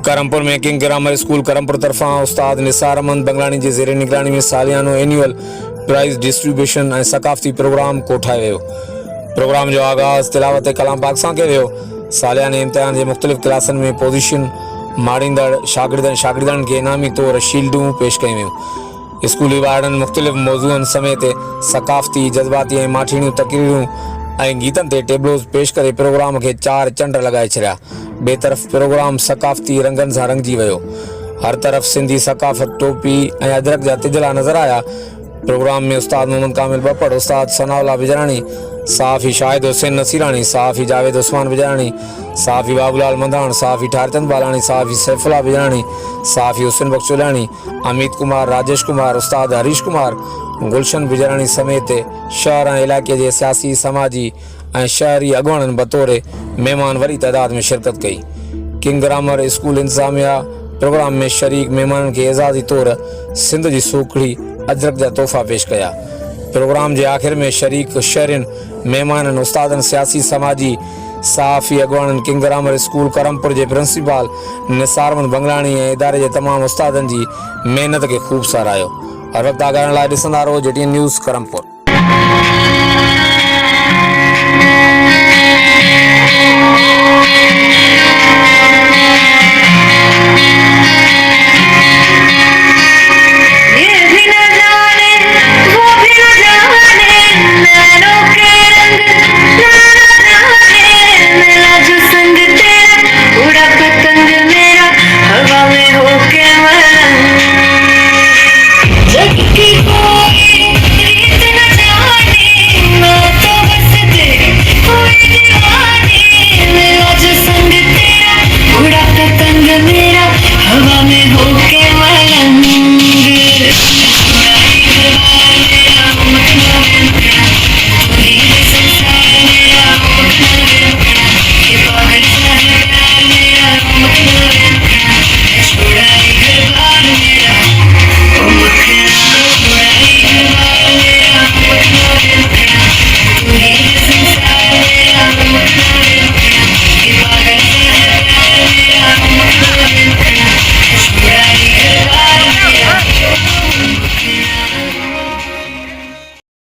करमपुर में king grammar school Karampur तरफा उस्ताद निसार अहमद बंगलानी जी ज़ेर निगरानी में सालियानो एनुअल प्राइज़ डिस्ट्रीब्यूशन ऐं सकाफ़ती प्रोग्राम कोठायो वियो। प्रोग्राम जो आगाज़ तिलावत कलाम पाक सां कयो वियो। सालियाने इम्तिहान जे मुख़्तलिफ़ क्लासनि में पोज़ीशन माणींदड़ शागिर्दनि खे इनामी तौर शील्डूं पेश कयूं वियूं। स्कूली ॿारनि मुख़्तलिफ़ मौज़ूअनि समेत सकाफ़ती जज़्बाती ऐं माठीणियूं तक़रीरूं ऐं गीतनि ते टेबलोज़ पेश करे प्रोग्राम खे 4 चंड लॻाए छॾिया। ॿिए तरफ़ प्रोग्राम सकाफ़ती रंगनि सां रंगिजी वियो। हर तरफ़ सिंधी सकाफ़त टोपी ऐं अदरक जा तिजला नज़र आया। प्रोग्राम में उस्ताद मोहम्मद कामिल बपड़, उस्ताद सनाउल्लाह बिजराणी, साफ़ी शाहिद हुसैन नसीराणी, साफ़ी जावेद उस्मान बिजराणी, साफ़ी बाबूलाल मंधाण, साफ़ी ठारचंद बालाणी, साफ़ी सैफुल्लाह बिजराणी, साफ़ी हुसैन बख्शुलाणी, अमित कुमार, राजेश कुमार, उस्ताद हरीश कुमार, गुलशन बिजराणी समेत शहर ऐं इलाइक़े जे सियासी समाजी ऐं शहरी अॻुवाणनि बतौर महिमान वॾी तइदाद में शिरकत कई। किंग ग्रामर स्कूल इंतज़ामिया प्रोग्राम में शरीक महिमाननि खे एज़ाज़ी तौर सिंध जी सूखड़ी अदरक जा तोहफ़ा पेश कया। प्रोग्राम जे आख़िर में शरीक शहरियुनि महिमाननि उस्तादनि सियासी समाजी सहाफ़ी अॻुवाणनि किंग ग्रामर स्कूल करमपुर जे प्रिंसिपल निसार अहमद बंगलानी ऐं इदारे जे तमामु उस्तादनि जी महिनत खे ख़ूब सारायो। हर वक़्तु आगाहण लाइ ॾिसंदा रहो JTN न्यूज़ करमपुर। Yeah.